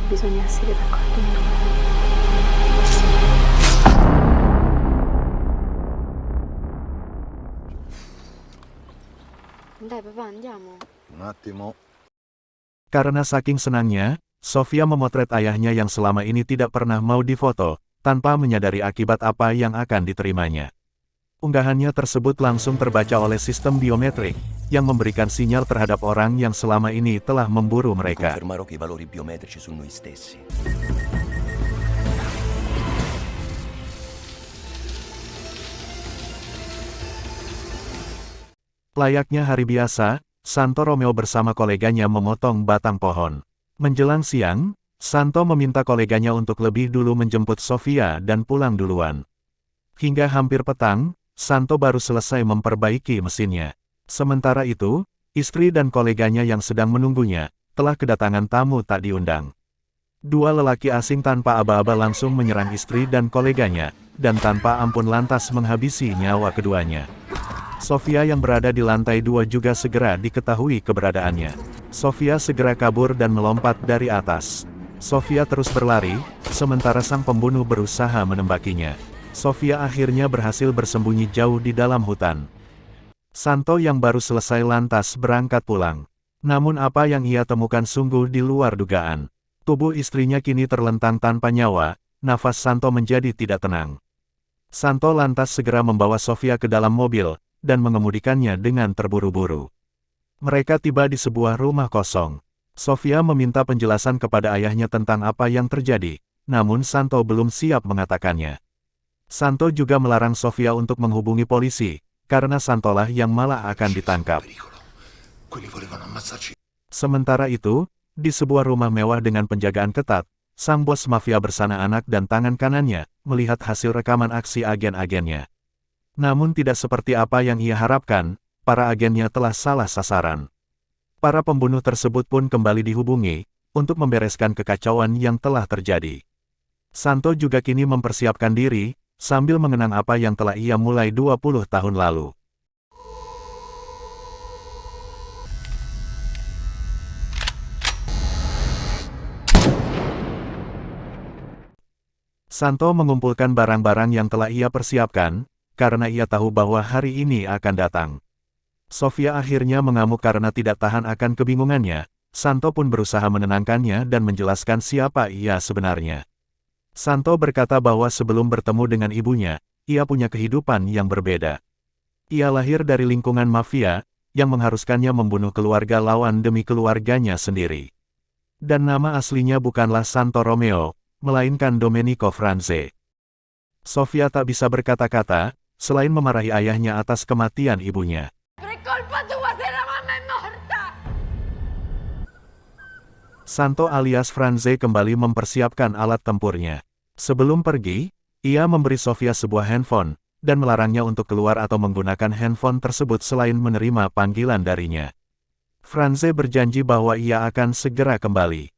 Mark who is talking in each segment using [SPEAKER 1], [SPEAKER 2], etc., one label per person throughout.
[SPEAKER 1] bisogna essere d'accordo in tutto. Dai papà, andiamo.
[SPEAKER 2] Un attimo.
[SPEAKER 3] Karena saking senangnya, Sofia memotret ayahnya yang selama ini tidak pernah mau difoto, tanpa menyadari akibat apa yang akan diterimanya. Unggahannya tersebut langsung terbaca oleh sistem biometrik, yang memberikan sinyal terhadap orang yang selama ini telah memburu mereka.
[SPEAKER 4] Confermerò che i valori biometrici su noi stessi.
[SPEAKER 3] Layaknya hari biasa, Santo Romeo bersama koleganya memotong batang pohon. Menjelang siang, Santo meminta koleganya untuk lebih dulu menjemput Sofia dan pulang duluan. Hingga hampir petang, Santo baru selesai memperbaiki mesinnya. Sementara itu, istri dan koleganya yang sedang menunggunya, telah kedatangan tamu tak diundang. Dua lelaki asing tanpa aba-aba langsung menyerang istri dan koleganya, dan tanpa ampun lantas menghabisi nyawa keduanya. Sofia yang berada di lantai 2 juga segera diketahui keberadaannya. Sofia segera kabur dan melompat dari atas. Sofia terus berlari, sementara sang pembunuh berusaha menembakinya. Sofia akhirnya berhasil bersembunyi jauh di dalam hutan. Santo yang baru selesai lantas berangkat pulang. Namun apa yang ia temukan sungguh di luar dugaan. Tubuh istrinya kini terlentang tanpa nyawa, nafas Santo menjadi tidak tenang. Santo lantas segera membawa Sofia ke dalam mobil, dan mengemudikannya dengan terburu-buru. Mereka tiba di sebuah rumah kosong. Sofia meminta penjelasan kepada ayahnya tentang apa yang terjadi, namun Santo belum siap mengatakannya. Santo juga melarang Sofia untuk menghubungi polisi, karena Santolah yang malah akan ditangkap. Sementara itu, di sebuah rumah mewah dengan penjagaan ketat, sang bos mafia bersama anak dan tangan kanannya, melihat hasil rekaman aksi agen-agennya. Namun tidak seperti apa yang ia harapkan, para agennya telah salah sasaran. Para pembunuh tersebut pun kembali dihubungi, untuk membereskan kekacauan yang telah terjadi. Santo juga kini mempersiapkan diri, sambil mengenang apa yang telah ia mulai 20 tahun lalu. Santo mengumpulkan barang-barang yang telah ia persiapkan, karena ia tahu bahwa hari ini akan datang. Sofia akhirnya mengamuk karena tidak tahan akan kebingungannya. Santo pun berusaha menenangkannya dan menjelaskan siapa ia sebenarnya. Santo berkata bahwa sebelum bertemu dengan ibunya, ia punya kehidupan yang berbeda. Ia lahir dari lingkungan mafia, yang mengharuskannya membunuh keluarga lawan demi keluarganya sendiri. Dan nama aslinya bukanlah Santo Romeo, melainkan Domenico Franze. Sofia tak bisa berkata-kata, selain memarahi ayahnya atas kematian ibunya. Santo alias Franze kembali mempersiapkan alat tempurnya. Sebelum pergi, ia memberi Sofia sebuah handphone, dan melarangnya untuk keluar atau menggunakan handphone tersebut selain menerima panggilan darinya. Franze berjanji bahwa ia akan segera kembali.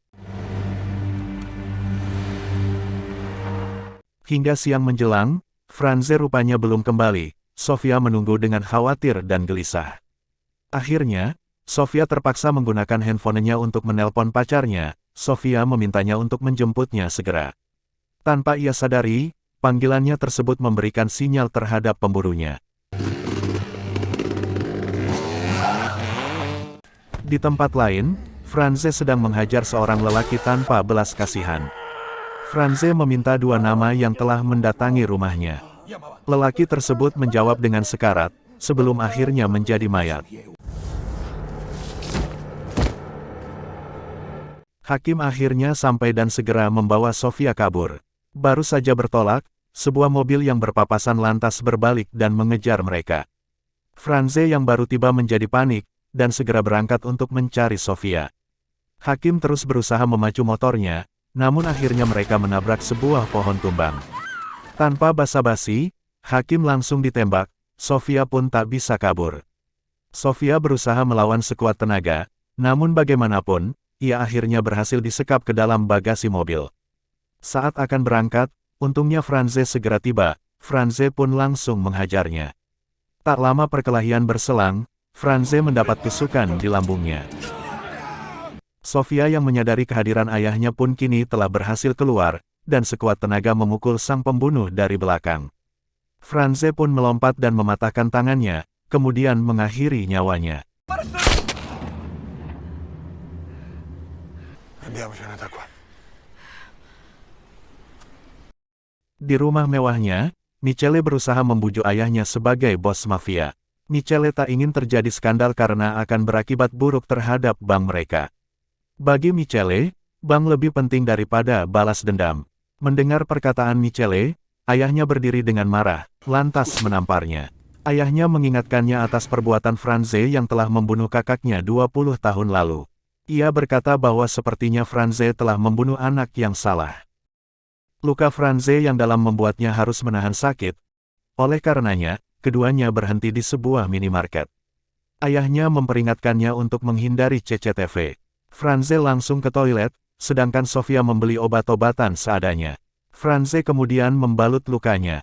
[SPEAKER 3] Hingga siang menjelang, Franze rupanya belum kembali. Sofia menunggu dengan khawatir dan gelisah. Akhirnya, Sofia terpaksa menggunakan handphonenya untuk menelpon pacarnya. Sofia memintanya untuk menjemputnya segera. Tanpa ia sadari, panggilannya tersebut memberikan sinyal terhadap pemburunya. Di tempat lain, Franze sedang menghajar seorang lelaki tanpa belas kasihan. Franze meminta dua nama yang telah mendatangi rumahnya. Lelaki tersebut menjawab dengan sekarat, sebelum akhirnya menjadi mayat. Hakim akhirnya sampai dan segera membawa Sofia kabur. Baru saja bertolak, sebuah mobil yang berpapasan lantas berbalik dan mengejar mereka. Franze yang baru tiba menjadi panik, dan segera berangkat untuk mencari Sofia. Hakim terus berusaha memacu motornya, namun akhirnya mereka menabrak sebuah pohon tumbang. Tanpa basa-basi, Hakim langsung ditembak, Sofia pun tak bisa kabur. Sofia berusaha melawan sekuat tenaga, namun bagaimanapun, ia akhirnya berhasil disekap ke dalam bagasi mobil. Saat akan berangkat, untungnya Franze segera tiba, Franze pun langsung menghajarnya. Tak lama perkelahian berselang, Franze mendapat tusukan di lambungnya. Sofia yang menyadari kehadiran ayahnya pun kini telah berhasil keluar, dan sekuat tenaga memukul sang pembunuh dari belakang. Franze pun melompat dan mematahkan tangannya, kemudian mengakhiri nyawanya. Di rumah mewahnya, Michele berusaha membujuk ayahnya sebagai bos mafia. Michele tak ingin terjadi skandal karena akan berakibat buruk terhadap bank mereka. Bagi Michele, bank lebih penting daripada balas dendam. Mendengar perkataan Michele, ayahnya berdiri dengan marah, lantas menamparnya. Ayahnya mengingatkannya atas perbuatan Franze yang telah membunuh kakaknya 20 tahun lalu. Ia berkata bahwa sepertinya Franze telah membunuh anak yang salah. Luka Franze yang dalam membuatnya harus menahan sakit. Oleh karenanya, keduanya berhenti di sebuah minimarket. Ayahnya memperingatkannya untuk menghindari CCTV. Franze langsung ke toilet, sedangkan Sofia membeli obat-obatan seadanya. Franze kemudian membalut lukanya.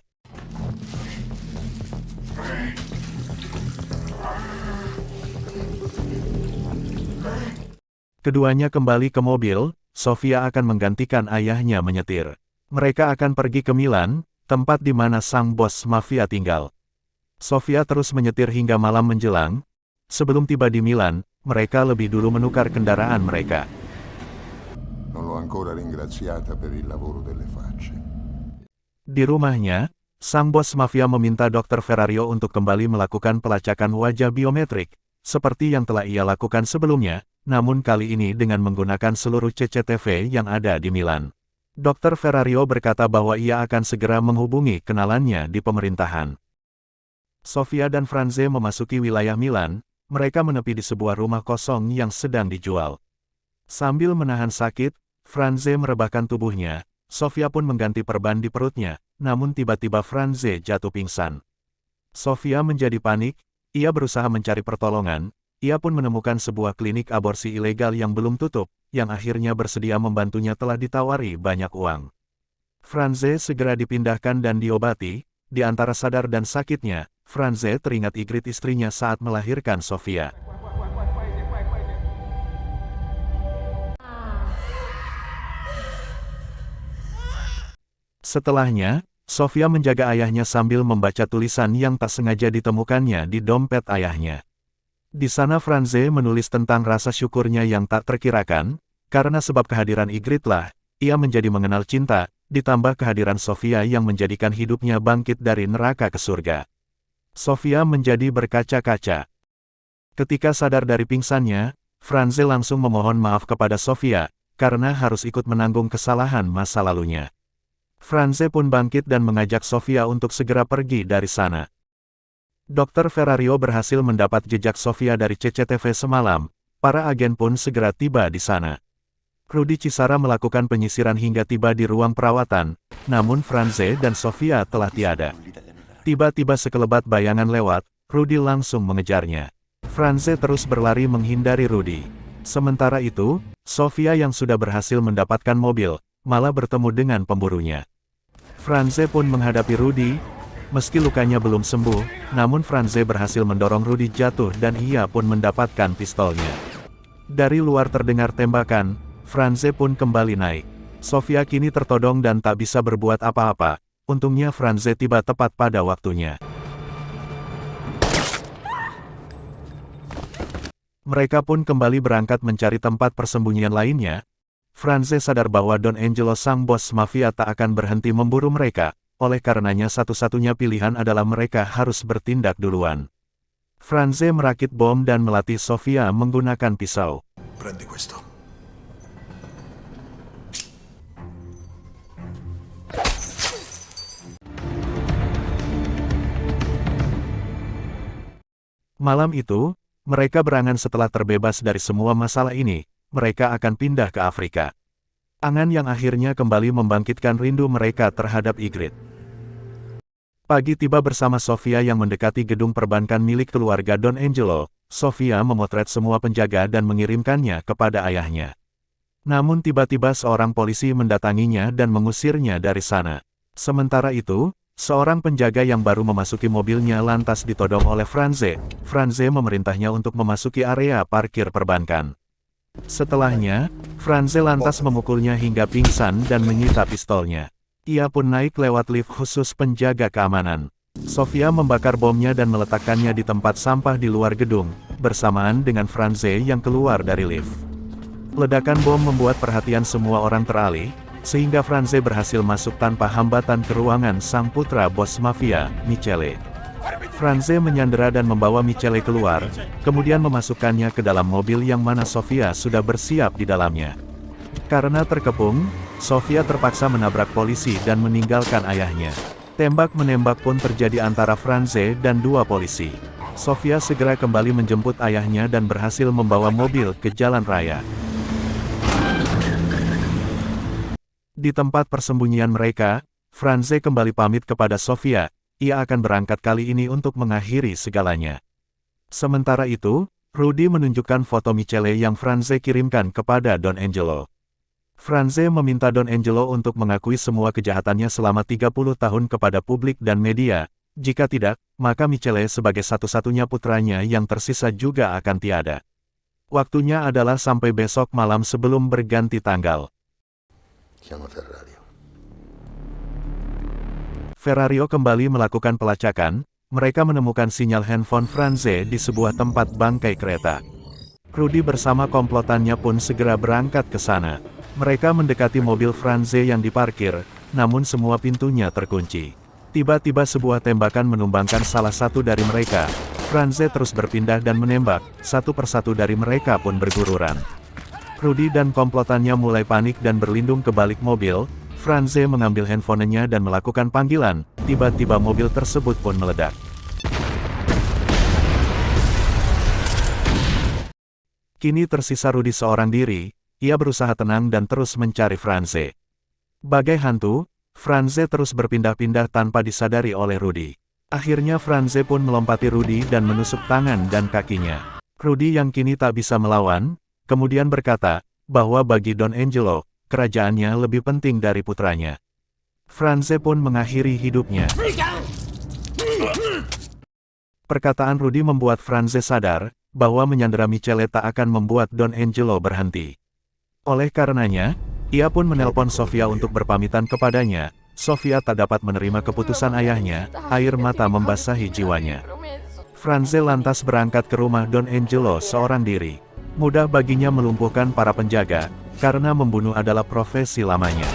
[SPEAKER 3] Keduanya kembali ke mobil, Sofia akan menggantikan ayahnya menyetir. Mereka akan pergi ke Milan, tempat di mana sang bos mafia tinggal. Sofia terus menyetir hingga malam menjelang. Sebelum tiba di Milan, mereka lebih dulu menukar kendaraan mereka.
[SPEAKER 2] Non l'ho ancora ringraziata per il lavoro delle facce.
[SPEAKER 3] Di rumahnya, sang bos mafia meminta Dr. Ferrario untuk kembali melakukan pelacakan wajah biometrik, seperti yang telah ia lakukan sebelumnya, namun kali ini dengan menggunakan seluruh CCTV yang ada di Milan. Dr. Ferrario berkata bahwa ia akan segera menghubungi kenalannya di pemerintahan. Sofia dan Franze memasuki wilayah Milan, mereka menepi di sebuah rumah kosong yang sedang dijual. Sambil menahan sakit, Franze merebahkan tubuhnya, Sofia pun mengganti perban di perutnya, namun tiba-tiba Franze jatuh pingsan. Sofia menjadi panik, ia berusaha mencari pertolongan, ia pun menemukan sebuah klinik aborsi ilegal yang belum tutup, yang akhirnya bersedia membantunya telah ditawari banyak uang. Franze segera dipindahkan dan diobati, di antara sadar dan sakitnya, Franze teringat Igrit istrinya saat melahirkan Sofia. Setelahnya, Sofia menjaga ayahnya sambil membaca tulisan yang tak sengaja ditemukannya di dompet ayahnya. Di sana Franze menulis tentang rasa syukurnya yang tak terkirakan, karena sebab kehadiran Igritlah, ia menjadi mengenal cinta, ditambah kehadiran Sofia yang menjadikan hidupnya bangkit dari neraka ke surga. Sofia menjadi berkaca-kaca. Ketika sadar dari pingsannya, Franze langsung memohon maaf kepada Sofia, karena harus ikut menanggung kesalahan masa lalunya. Franze pun bangkit dan mengajak Sofia untuk segera pergi dari sana. Dr. Ferrario berhasil mendapat jejak Sofia dari CCTV semalam, para agen pun segera tiba di sana. Rudy Cisara melakukan penyisiran hingga tiba di ruang perawatan, namun Franze dan Sofia telah tiada. Tiba-tiba sekelebat bayangan lewat, Rudy langsung mengejarnya. Franze terus berlari menghindari Rudy. Sementara itu, Sofia yang sudah berhasil mendapatkan mobil, malah bertemu dengan pemburunya. Franze pun menghadapi Rudy. Meski lukanya belum sembuh, namun Franze berhasil mendorong Rudy jatuh dan ia pun mendapatkan pistolnya. Dari luar terdengar tembakan, Franze pun kembali naik. Sofia kini tertodong dan tak bisa berbuat apa-apa. Untungnya Franze tiba tepat pada waktunya. Mereka pun kembali berangkat mencari tempat persembunyian lainnya. Franze sadar bahwa Don Angelo sang bos mafia tak akan berhenti memburu mereka, oleh karenanya satu-satunya pilihan adalah mereka harus bertindak duluan. Franze merakit bom dan melatih Sofia menggunakan pisau.
[SPEAKER 2] Prendi questo.
[SPEAKER 3] Malam itu, mereka berangan setelah terbebas dari semua masalah ini, mereka akan pindah ke Afrika. Angan yang akhirnya kembali membangkitkan rindu mereka terhadap Igrit. Pagi tiba bersama Sofia yang mendekati gedung perbankan milik keluarga Don Angelo. Sofia memotret semua penjaga dan mengirimkannya kepada ayahnya. Namun tiba-tiba seorang polisi mendatanginya dan mengusirnya dari sana. Sementara itu, seorang penjaga yang baru memasuki mobilnya lantas ditodong oleh Franze. Franze memerintahnya untuk memasuki area parkir perbankan. Setelahnya, Franze lantas memukulnya hingga pingsan dan menyita pistolnya. Ia pun naik lewat lift khusus penjaga keamanan. Sofia membakar bomnya dan meletakkannya di tempat sampah di luar gedung, bersamaan dengan Franze yang keluar dari lift. Ledakan bom membuat perhatian semua orang teralih, sehingga Franze berhasil masuk tanpa hambatan ke ruangan sang putra bos mafia, Michele. Franze menyandera dan membawa Michele keluar, kemudian memasukkannya ke dalam mobil yang mana Sofia sudah bersiap di dalamnya. Karena terkepung, Sofia terpaksa menabrak polisi dan meninggalkan ayahnya. Tembak-menembak pun terjadi antara Franze dan dua polisi. Sofia segera kembali menjemput ayahnya dan berhasil membawa mobil ke jalan raya. Di tempat persembunyian mereka, Franze kembali pamit kepada Sofia, ia akan berangkat kali ini untuk mengakhiri segalanya. Sementara itu, Rudy menunjukkan foto Michele yang Franze kirimkan kepada Don Angelo. Franze meminta Don Angelo untuk mengakui semua kejahatannya selama 30 tahun kepada publik dan media. Jika tidak, maka Michele sebagai satu-satunya putranya yang tersisa juga akan tiada. Waktunya adalah sampai besok malam sebelum berganti tanggal.
[SPEAKER 2] Chiama Ferrario.
[SPEAKER 3] Ferrario kembali melakukan pelacakan. Mereka menemukan sinyal handphone Franze di sebuah tempat bangkai kereta. Rudy bersama komplotannya pun segera berangkat ke sana. Mereka mendekati mobil Franze yang diparkir, namun semua pintunya terkunci. Tiba-tiba sebuah tembakan menumbangkan salah satu dari mereka. Franze terus berpindah dan menembak, satu persatu dari mereka pun bergururan. Rudy dan komplotannya mulai panik dan berlindung ke balik mobil. Franze mengambil handphonenya dan melakukan panggilan, tiba-tiba mobil tersebut pun meledak. Kini tersisa Rudy seorang diri. Ia berusaha tenang dan terus mencari Franze. Bagai hantu, Franze terus berpindah-pindah tanpa disadari oleh Rudy. Akhirnya Franze pun melompati Rudy dan menusuk tangan dan kakinya. Rudy yang kini tak bisa melawan, kemudian berkata, bahwa bagi Don Angelo, kerajaannya lebih penting dari putranya. Franze pun mengakhiri hidupnya. Perkataan Rudy membuat Franze sadar, bahwa menyandera Michele tak akan membuat Don Angelo berhenti. Oleh karenanya, ia pun menelpon Sofia untuk berpamitan kepadanya. Sofia tak dapat menerima keputusan ayahnya, air mata membasahi jiwanya. Franze lantas berangkat ke rumah Don Angelo seorang diri. Mudah baginya melumpuhkan para penjaga, karena membunuh adalah profesi lamanya.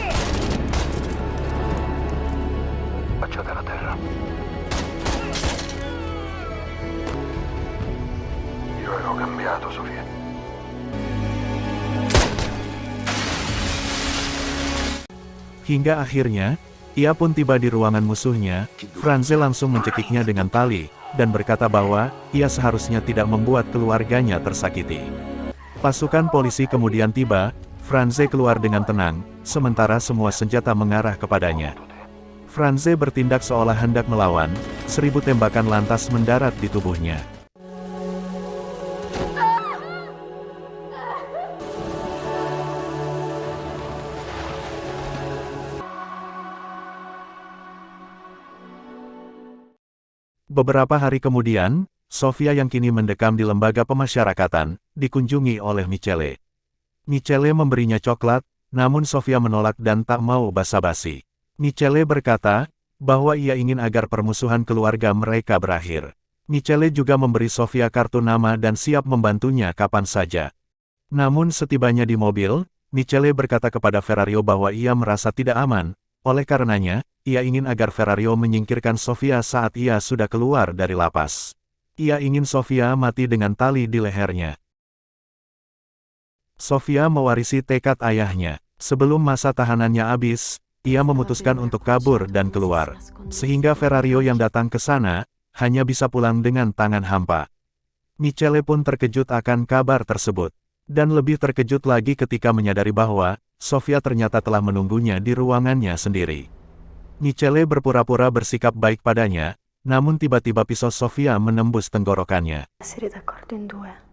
[SPEAKER 2] Io ero cambiato, Sofia.
[SPEAKER 3] Hingga akhirnya, ia pun tiba di ruangan musuhnya. Franze langsung mencekiknya dengan tali, dan berkata bahwa, ia seharusnya tidak membuat keluarganya tersakiti. Pasukan polisi kemudian tiba. Franze keluar dengan tenang, sementara semua senjata mengarah kepadanya. Franze bertindak seolah hendak melawan, 1000 tembakan lantas mendarat di tubuhnya. Beberapa hari kemudian, Sofia yang kini mendekam di lembaga pemasyarakatan, dikunjungi oleh Michele. Michele memberinya coklat, namun Sofia menolak dan tak mau basa-basi. Michele berkata, bahwa ia ingin agar permusuhan keluarga mereka berakhir. Michele juga memberi Sofia kartu nama dan siap membantunya kapan saja. Namun setibanya di mobil, Michele berkata kepada Ferrario bahwa ia merasa tidak aman, oleh karenanya, ia ingin agar Ferrario menyingkirkan Sofia saat ia sudah keluar dari lapas. Ia ingin Sofia mati dengan tali di lehernya. Sofia mewarisi tekad ayahnya. Sebelum masa tahanannya habis, ia memutuskan untuk kabur dan keluar. Sehingga Ferrario yang datang ke sana, hanya bisa pulang dengan tangan hampa. Michele pun terkejut akan kabar tersebut. Dan lebih terkejut lagi ketika menyadari bahwa, Sofia ternyata telah menunggunya di ruangannya sendiri. Michele berpura-pura bersikap baik padanya, namun tiba-tiba pisau Sofia menembus tenggorokannya.
[SPEAKER 1] Essere d'accordo in due.